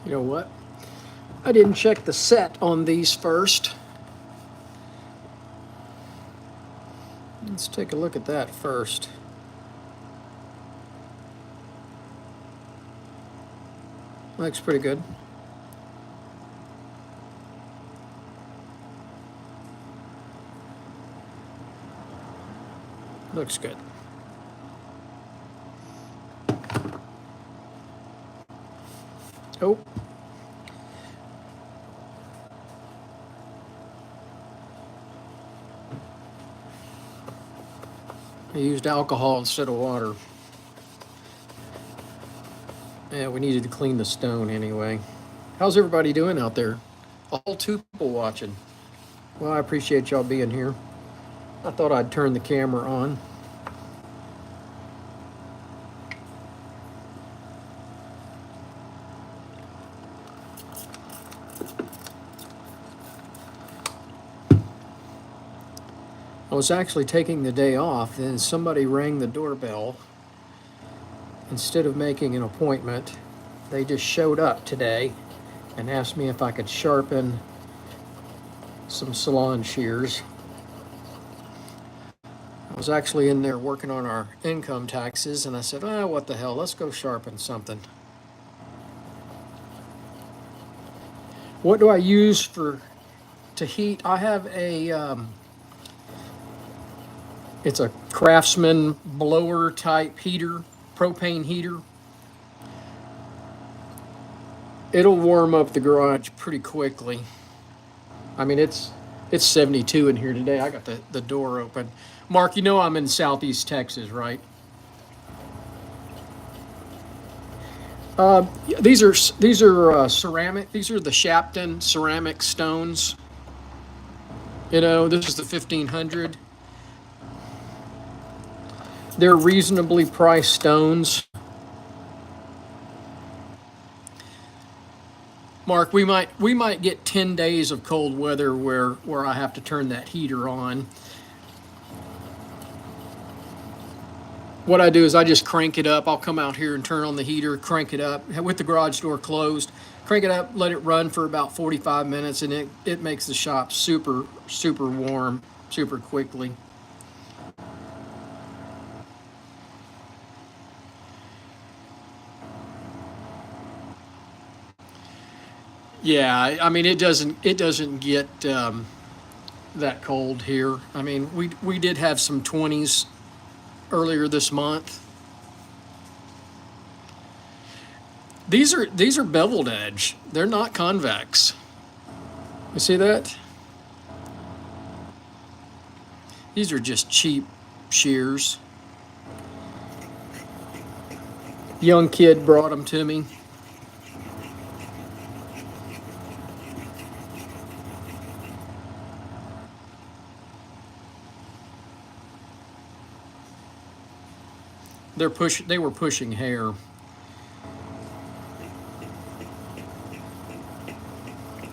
You know what? I didn't check the set on these first. Let's take a look at that first. Looks pretty good. Looks good. Oh. I used alcohol instead of water. Yeah, we needed to clean the stone anyway. How's everybody doing out there? All two people watching. Well, I appreciate y'all being here. I thought I'd turn the camera on. I was actually taking the day off, and somebody rang the doorbell. Instead of making an appointment, they just showed up today and asked me if I could sharpen some Salon Shears. I was actually in there working on our income taxes, and I said, oh, what the hell, let's go sharpen something. What do I use to heat? I have it's a Craftsman blower type heater, propane heater. It'll warm up the garage pretty quickly. I mean, it's 72 in here today. I got the door open. Mark, you know I'm in Southeast Texas, right? These are ceramic. These are the Shapton ceramic stones. You know, this is the 1500. They're reasonably priced stones. Mark, we might get 10 days of cold weather where I have to turn that heater on. What I do is I just crank it up. I'll come out here and turn on the heater, crank it up with the garage door closed, crank it up, let it run for about 45 minutes, and it makes the shop super, super warm, super quickly. Yeah, I mean, it doesn't get that cold here. I mean, we did have some 20s earlier this month. These are beveled edge. They're not convex. You see that? These are just cheap shears. Young kid brought them to me. They were pushing hair.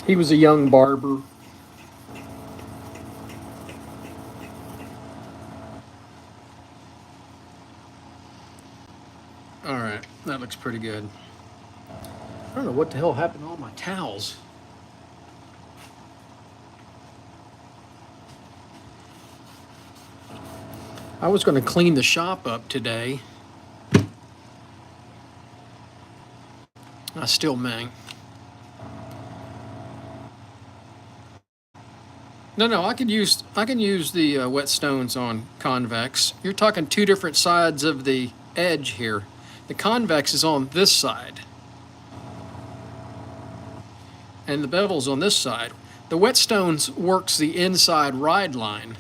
He was a young barber. All right, that looks pretty good. I don't know what the hell happened to all my towels. I was going to clean the shop up today. I still may. No, I can use the wet stones on convex. You're talking two different sides of the edge here. The convex is on this side, and the bevel's on this side. The whetstones works the inside ride line.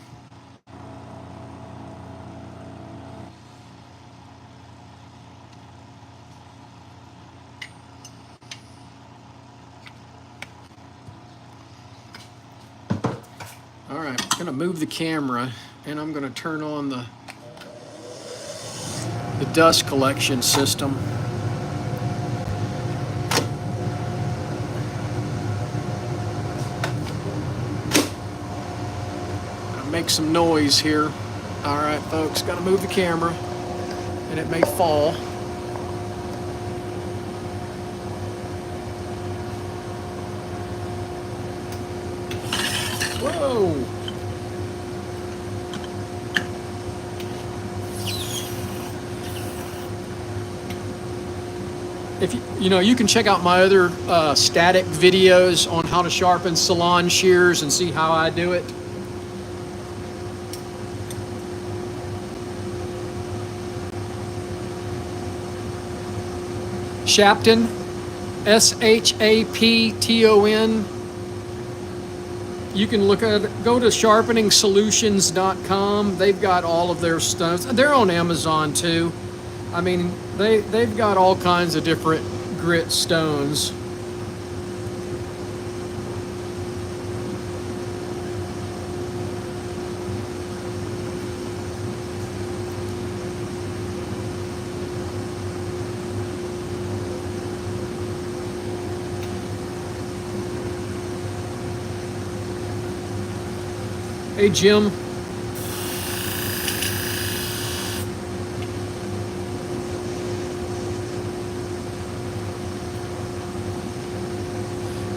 All right, I'm gonna move the camera, and I'm gonna turn on the dust collection system. Make some noise here. All right, folks, gotta move the camera, and it may fall. Whoa. If you can check out my other static videos on how to sharpen salon shears and see how I do it. Shapton, Shapton. You can go to sharpeningsolutions.com. They've got all of their stones. They're on Amazon too. I mean, they've got all kinds of different grit stones. Hey, Jim.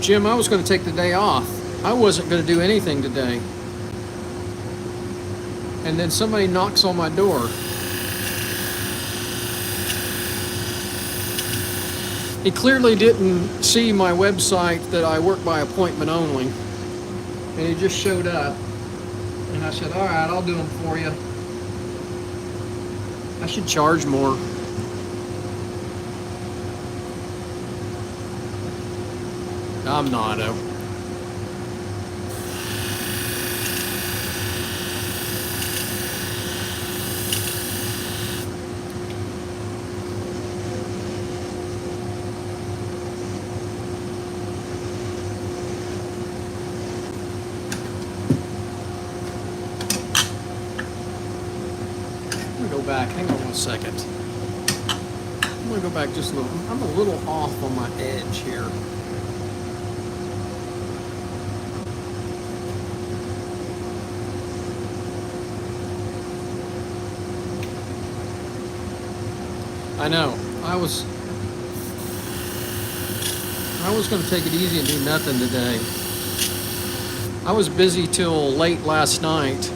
Jim, I was going to take the day off. I wasn't going to do anything today. And then somebody knocks on my door. He clearly didn't see my website that I work by appointment only. And he just showed up. And I said, all right, I'll do them for you. I should charge more. I'm not. Back. Hang on 1 second. I'm going to go back just a little. I'm a little off on my edge here. I know. I was going to take it easy and do nothing today. I was busy till late last night.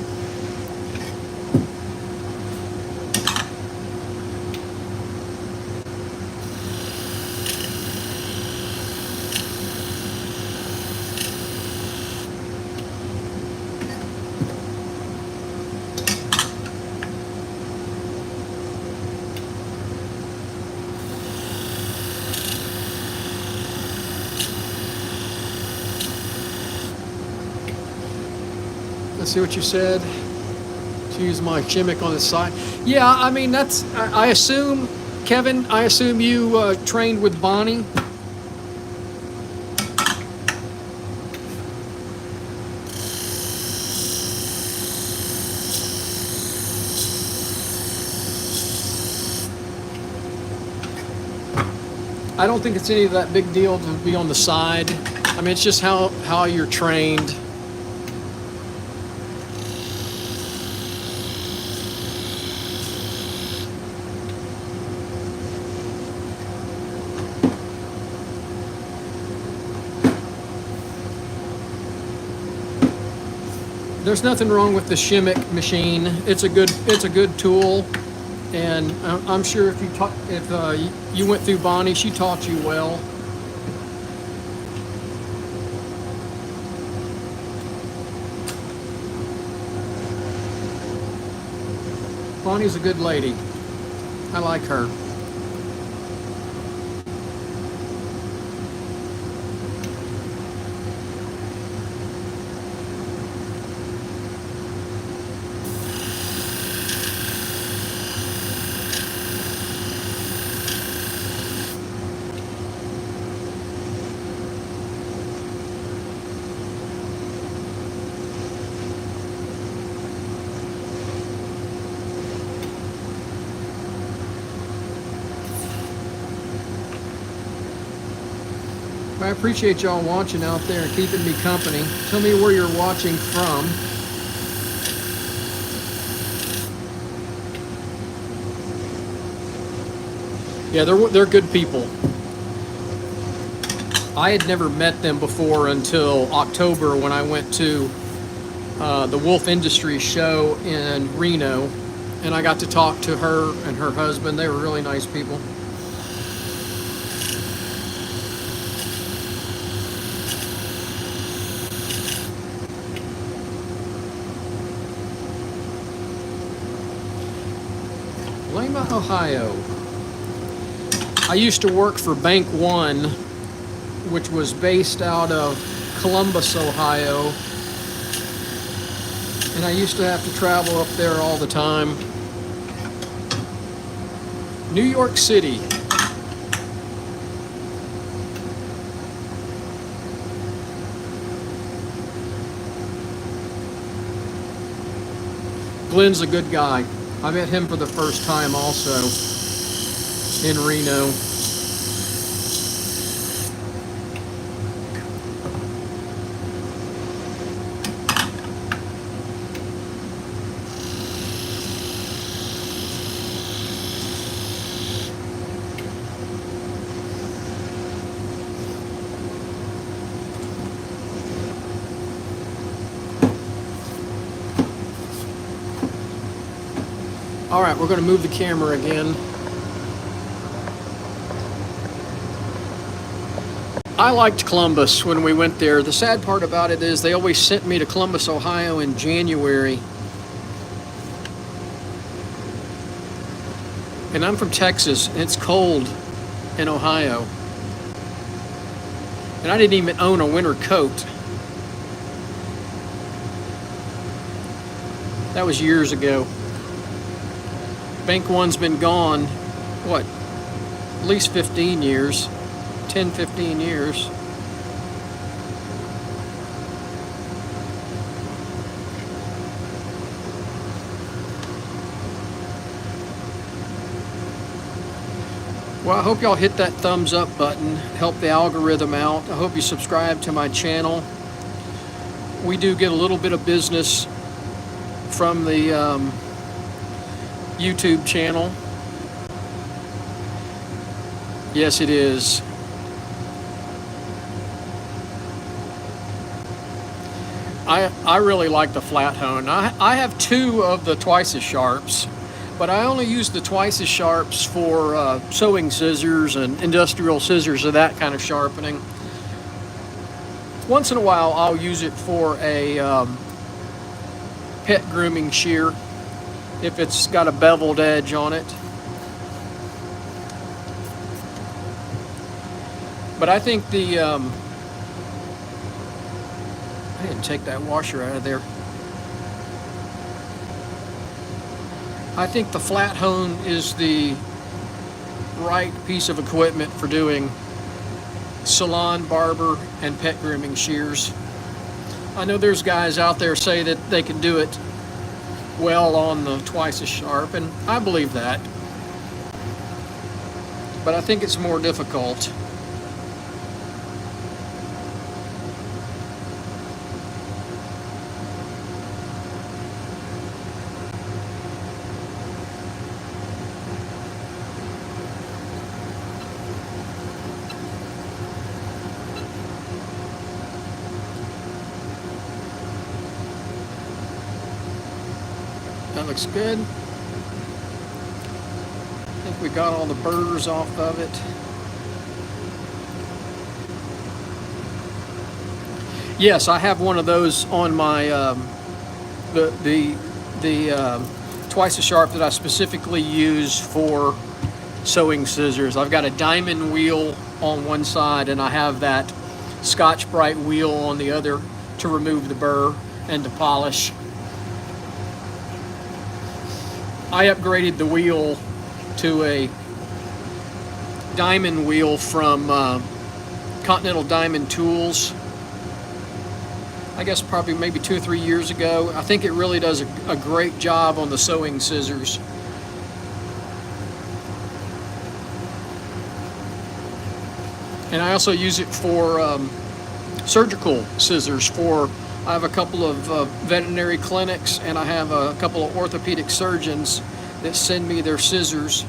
Let's see what you said. To use my shimmick on the side. Yeah, I mean, that's, I assume, Kevin, I assume you trained with Bonnie. I don't think it's any of that big deal to be on the side. I mean, it's just how you're trained. There's nothing wrong with the shimmick machine. It's a good tool, and I'm sure if you went through Bonnie, she taught you well. Bonnie's a good lady. I like her. I appreciate y'all watching out there and keeping me company. Tell me where you're watching from. Yeah, they're good people. I had never met them before until October when I went to the Wolf Industries show in Reno, and I got to talk to her and her husband. They were really nice people. Lima, Ohio. I used to work for Bank One, which was based out of Columbus, Ohio. And I used to have to travel up there all the time. New York City. Glenn's a good guy. I met him for the first time also in Reno. All right, we're going to move the camera again. I liked Columbus when we went there. The sad part about it is they always sent me to Columbus, Ohio in January. And I'm from Texas, and it's cold in Ohio. And I didn't even own a winter coat. That was years ago. Bank One's been gone, what, at least 15 years, 10, 15 years. Well, I hope y'all hit that thumbs up button, help the algorithm out. I hope you subscribe to my channel. We do get a little bit of business from the YouTube channel. Yes, it is. I really like the flat hone. I have two of the twice as sharps, but I only use the twice as sharps for sewing scissors and industrial scissors or that kind of sharpening. Once in a while, I'll use it for a pet grooming shear, if it's got a beveled edge on it. But I think the, I didn't take that washer out of there. I think the flat hone is the right piece of equipment for doing salon, barber, and pet grooming shears. I know there's guys out there say that they can do it well on the twice as sharp, and I believe that, but I think it's more difficult. That looks good. I think we got all the burrs off of it. Yes, I have one of those on my the twice as sharp that I specifically use for sewing scissors. I've got a diamond wheel on one side, and I have that Scotch-Brite wheel on the other to remove the burr and to polish. I upgraded the wheel to a diamond wheel from Continental Diamond Tools. I guess probably maybe 2 or 3 years ago. I think it really does a great job on the sewing scissors. And I also use it for surgical scissors. I have a couple of veterinary clinics, and I have a couple of orthopedic surgeons that send me their scissors.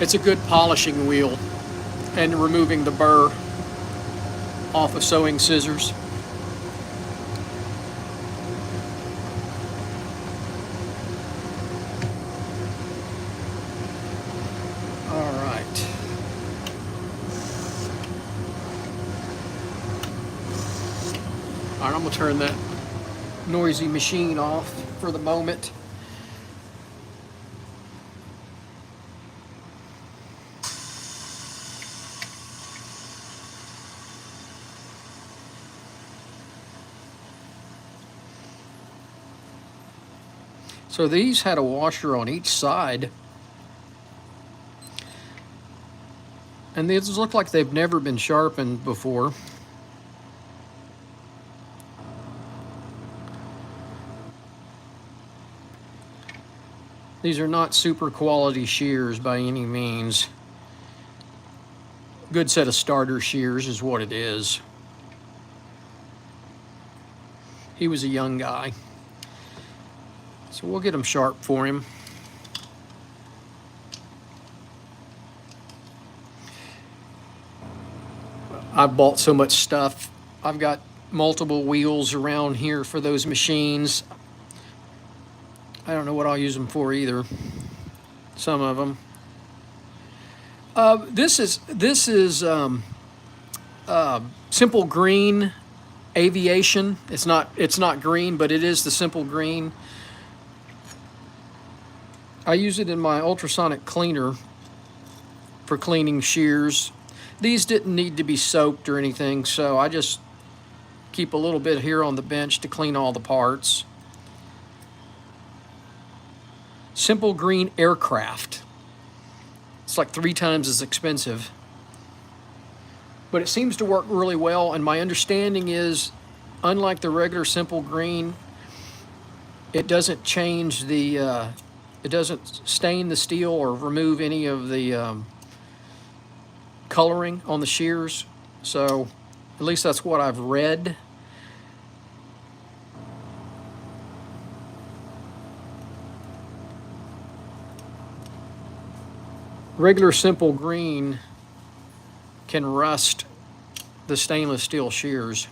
It's a good polishing wheel and removing the burr off of sewing scissors. All right. All right, I'm gonna turn that noisy machine off for the moment. So these had a washer on each side, and these look like they've never been sharpened before. These are not super quality shears by any means. Good set of starter shears is what it is. He was a young guy, so we'll get them sharp for him. I've bought so much stuff. I've got multiple wheels around here for those machines. I don't know what I'll use them for either. Some of them. This is Simple Green Aviation. It's not green, but it is the Simple Green. I use it in my ultrasonic cleaner for cleaning shears. These didn't need to be soaked or anything, so I just keep a little bit here on the bench to clean all the parts. Simple Green Aircraft. It's like 3 times as expensive, but it seems to work really well, and my understanding is, unlike the regular Simple Green, it doesn't change the, it doesn't stain the steel or remove any of the coloring on the shears. So at least that's what I've read. Regular Simple Green can rust the stainless steel shears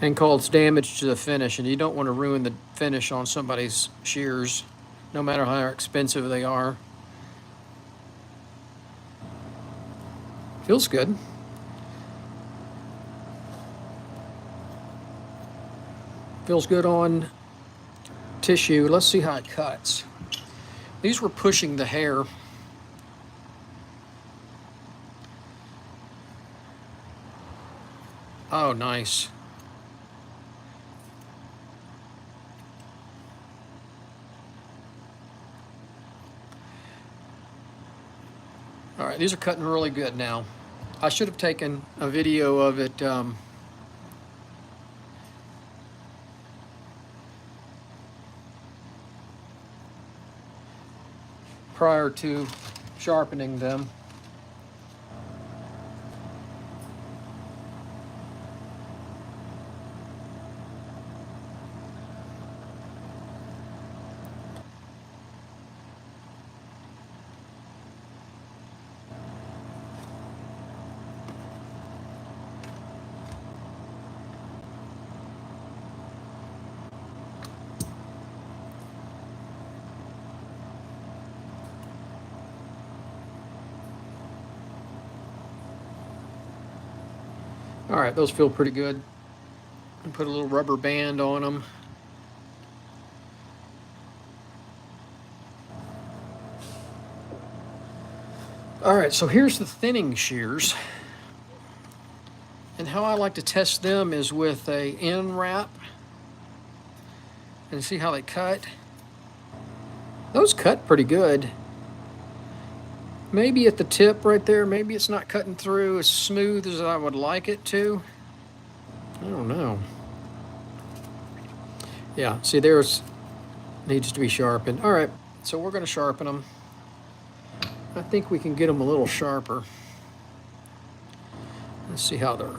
and cause damage to the finish, and you don't want to ruin the finish on somebody's shears, no matter how expensive they are. Feels good. Feels good on tissue. Let's see how it cuts. These were pushing the hair. Oh, nice. All right, these are cutting really good now. I should have taken a video of it prior to sharpening them. All right, those feel pretty good. And put a little rubber band on them. All right, so here's the thinning shears. And how I like to test them is with a end wrap and see how they cut. Those cut pretty good. Maybe at the tip right there, maybe it's not cutting through as smooth as I would like it to. I don't know. Yeah, see, there's needs to be sharpened. All right, so we're going to sharpen them. I think we can get them a little sharper. Let's see how they're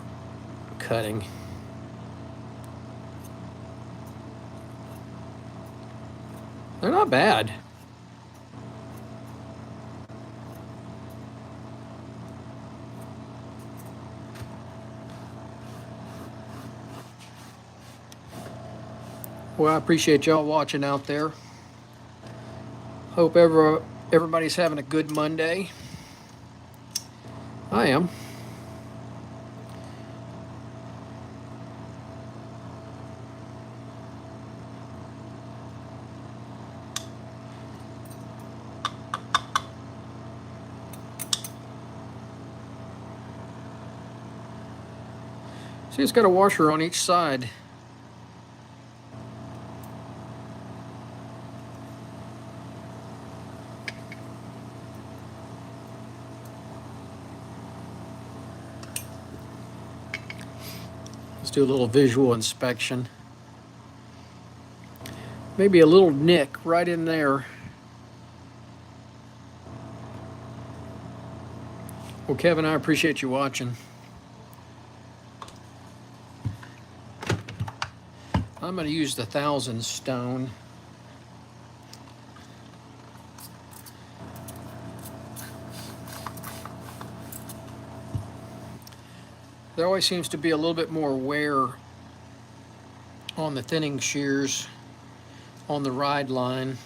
cutting. They're not bad. Well, I appreciate y'all watching out there. Hope everybody's having a good Monday. I am. See, it's got a washer on each side. Let's do a little visual inspection. Maybe a little nick right in there. Well, Kevin, I appreciate you watching. I'm going to use the 1000 stone. There always seems to be a little bit more wear on the thinning shears on the ride line.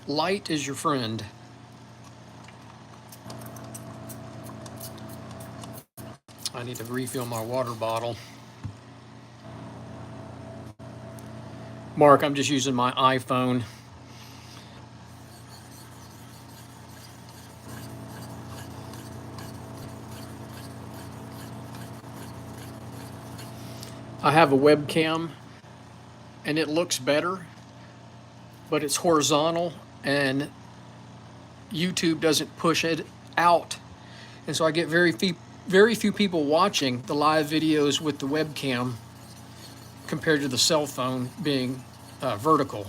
Light is your friend. I need to refill my water bottle. Mark, I'm just using my iPhone. I have a webcam and it looks better, but it's horizontal and YouTube doesn't push it out. And so I get very few people watching the live videos with the webcam compared to the cell phone being vertical.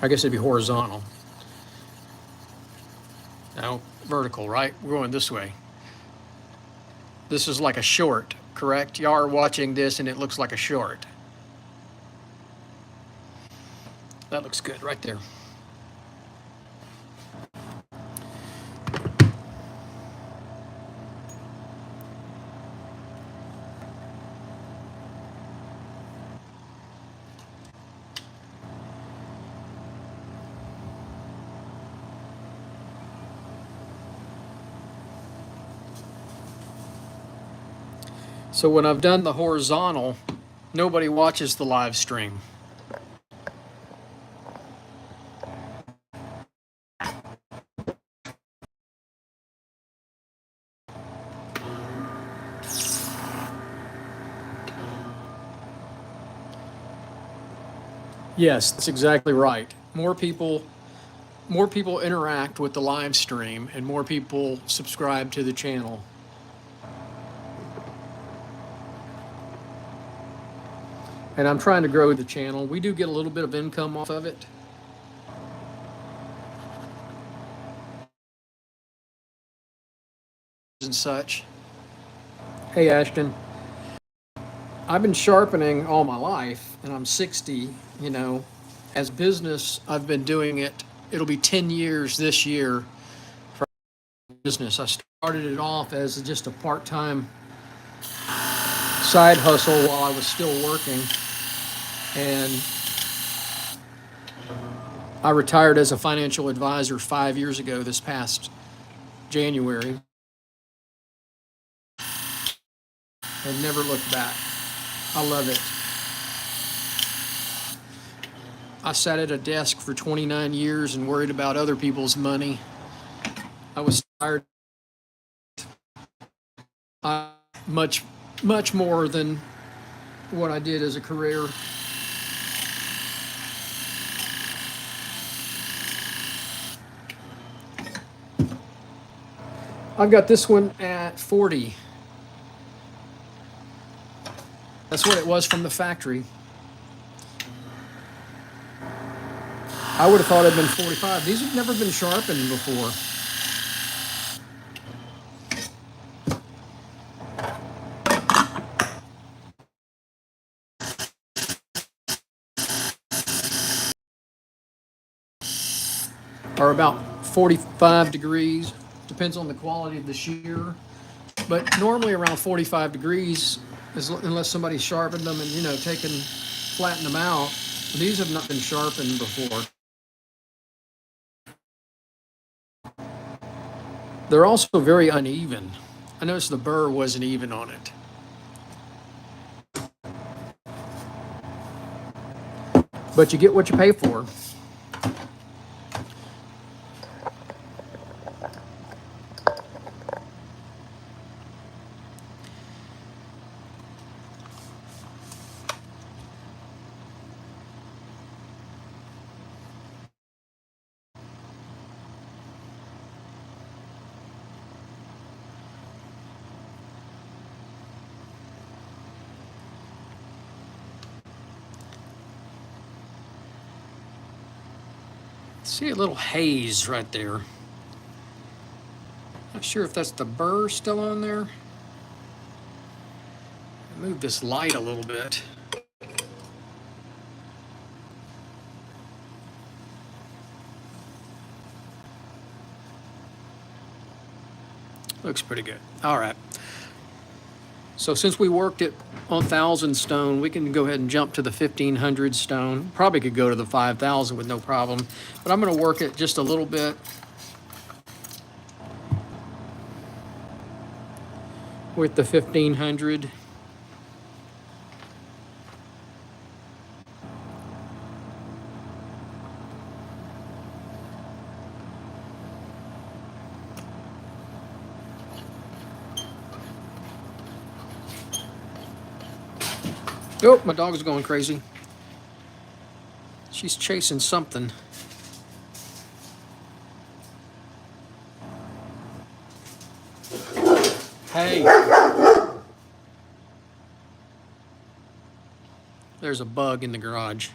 I guess it'd be horizontal. No, vertical, right? We're going this way. This is like a short, correct? Y'all are watching this and it looks like a short. That looks good right there. So when I've done the horizontal, nobody watches the live stream. Yes, that's exactly right. More people interact with the live stream and more people subscribe to the channel. And I'm trying to grow the channel. We do get a little bit of income off of it. And such. Hey, Ashton. I've been sharpening all my life and I'm 60, you know. As business, I've been doing it. It'll be 10 years this year for business. I started it off as just a part-time side hustle while I was still working. And I retired as a financial advisor 5 years ago this past January. And never looked back. I love it. I sat at a desk for 29 years and worried about other people's money. I was tired. Much more than what I did as a career. I've got this one at 40. That's what it was from the factory. I would have thought it'd been 45. These have never been sharpened before. Are about 45 degrees. Depends on the quality of the shear. But normally around 45 degrees, unless somebody sharpened them and, you know, flattened them out. These have not been sharpened before. They're also very uneven. I noticed the burr wasn't even on it. But you get what you pay for. See a little haze right there. Not sure if that's the burr still on there. Move this light a little bit. Looks pretty good. All right. So since we worked it on 1,000 stone, we can go ahead and jump to the 1,500 stone. Probably could go to the 5,000 with no problem. But I'm going to work it just a little bit. With the 1,500. Oh, my dog's going crazy. She's chasing something. Hey. There's a bug in the garage.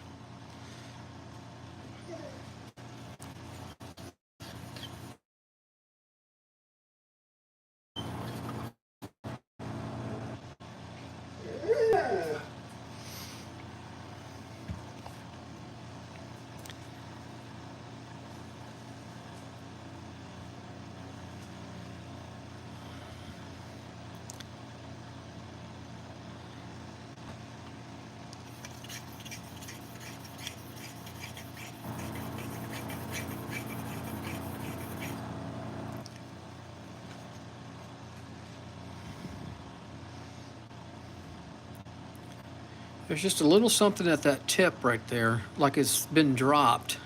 There's just a little something at that tip right there, like it's been dropped.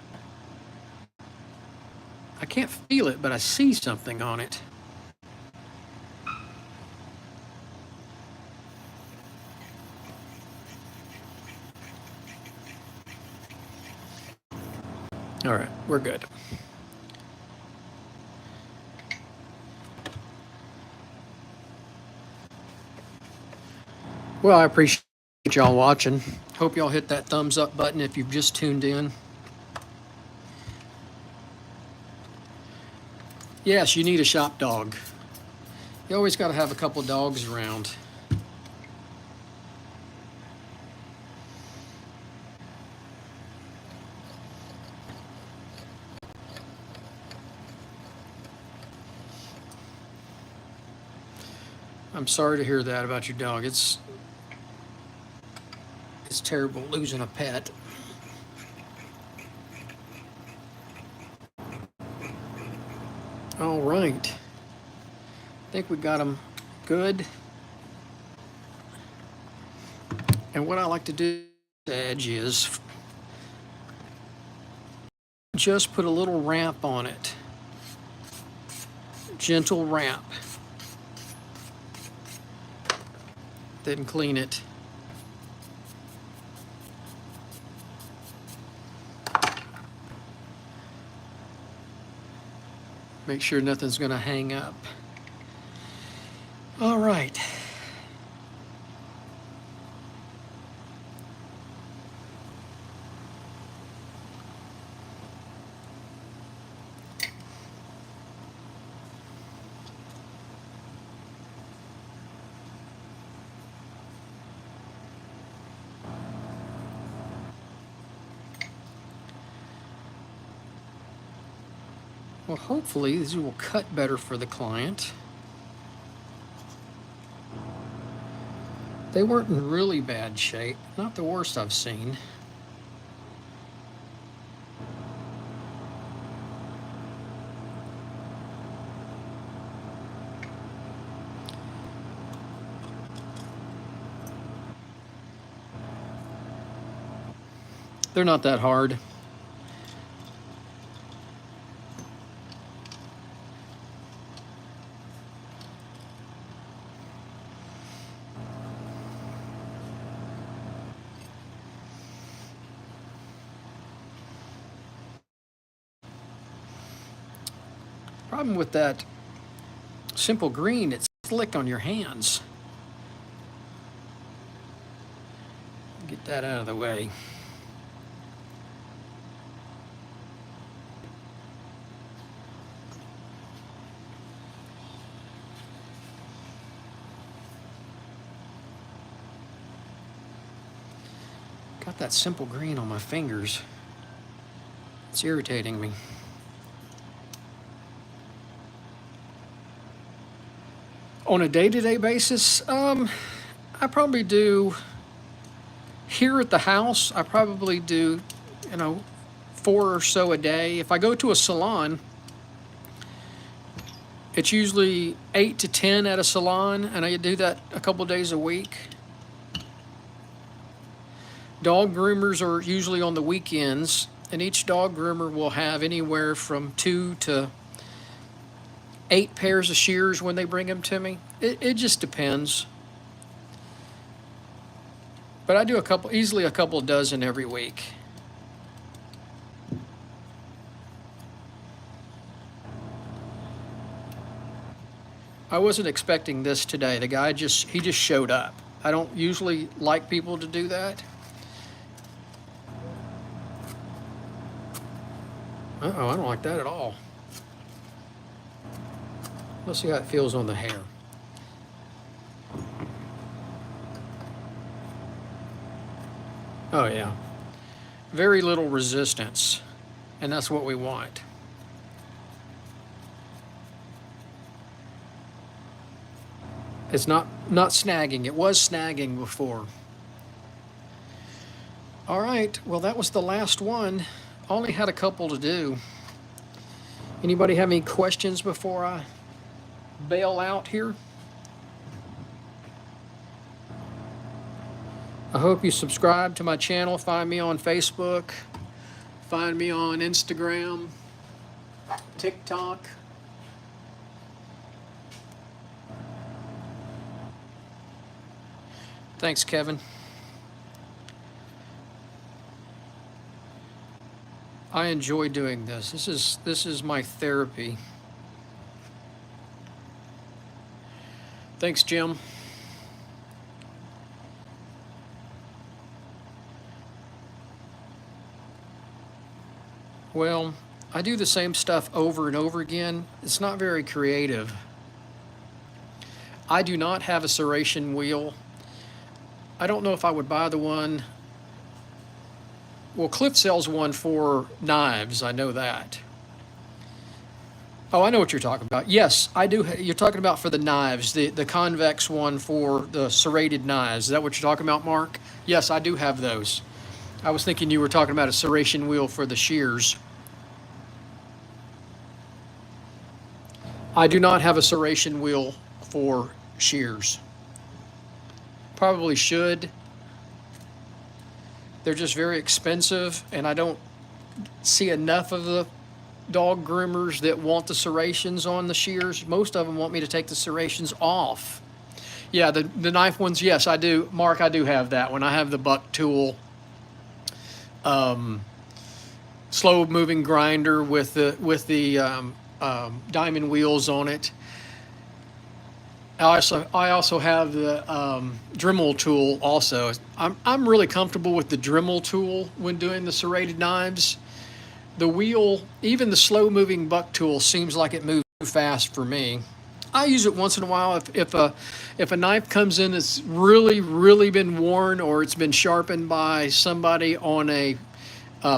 I can't feel it, but I see something on it. All right, we're good. Well, I appreciate y'all watching. Hope y'all hit that thumbs up button if you've just tuned in. Yes, you need a shop dog. You always got to have a couple dogs around. I'm sorry to hear that about your dog. It's terrible losing a pet. All right. I think we got them good. And what I like to do with the edge is just put a little ramp on it. Gentle ramp. Then clean it. Make sure nothing's going to hang up. All right. Well, hopefully these will cut better for the client. They weren't in really bad shape, not the worst I've seen. They're not that hard. Problem with that simple green, it's slick on your hands. Get that out of the way. Got that simple green on my fingers. It's irritating me. On a day-to-day basis, I probably do, here at the house, I probably do, 4 or so a day. If I go to a salon, it's usually 8 to 10 at a salon, and I do that a couple days a week. Dog groomers are usually on the weekends, and each dog groomer will have anywhere from 2 to 8 pairs of shears when they bring them to me. It just depends. But I do easily a couple dozen every week. I wasn't expecting this today. The guy he just showed up. I don't usually like people to do that. Uh-oh, I don't like that at all. Let's see how it feels on the hair. Oh yeah. Very little resistance, and that's what we want. It's not snagging. It was snagging before. All right, well, that was the last one. Only had a couple to do. Anybody have any questions before I bail out here? I hope you subscribe to my channel. Find me on Facebook. Find me on Instagram, TikTok. Thanks, Kevin. I enjoy doing this. This is my therapy. Thanks, Jim. Well, I do the same stuff over and over again. It's not very creative. I do not have a serration wheel. I don't know if I would buy the one. Well, Cliff sells one for knives. I know that. Oh, I know what you're talking about. Yes, I do. You're talking about for the knives, the convex one for the serrated knives. Is that what you're talking about, Mark? Yes, I do have those. I was thinking you were talking about a serration wheel for the shears. I do not have a serration wheel for shears. Probably should. They're just very expensive, and I don't see enough of the dog groomers that want the serrations on the shears. Most of them want me to take the serrations off. Yeah, the knife ones, yes, I do. Mark, I do have that one. I have the buck tool, slow moving grinder with the diamond wheels on it. I also have the Dremel tool also. I'm really comfortable with the Dremel tool when doing the serrated knives. The wheel, even the slow moving buck tool, seems like it moves too fast for me. I use it once in a while if a knife comes in that's really been worn, or it's been sharpened by somebody on a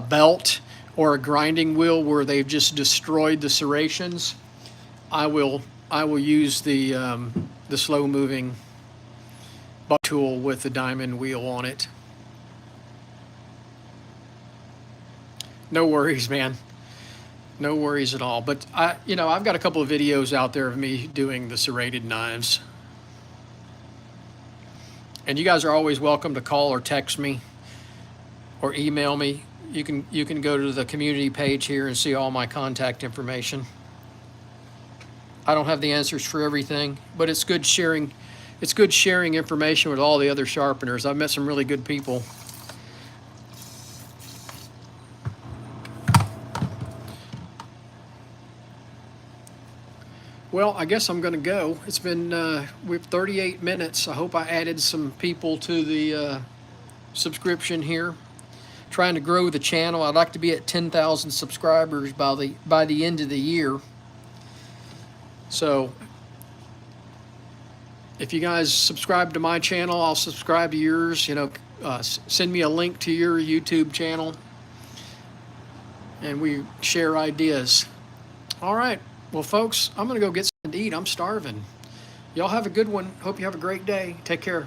belt or a grinding wheel where they've just destroyed the serrations, I will use the slow moving buck tool with the diamond wheel on it. No worries, man. No worries at all. But I've got a couple of videos out there of me doing the serrated knives. And you guys are always welcome to call or text me or email me. You can go to the community page here and see all my contact information. I don't have the answers for everything, but it's good sharing. It's good sharing information with all the other sharpeners. I've met some really good people. Well, I guess I'm going to go. It's been we've 38 minutes. I hope I added some people to the subscription here. Trying to grow the channel. I'd like to be at 10,000 subscribers by the end of the year. So if you guys subscribe to my channel, I'll subscribe to yours. Send me a link to your YouTube channel, and we share ideas. All right. Well, folks, I'm going to go get something to eat. I'm starving. Y'all have a good one. Hope you have a great day. Take care.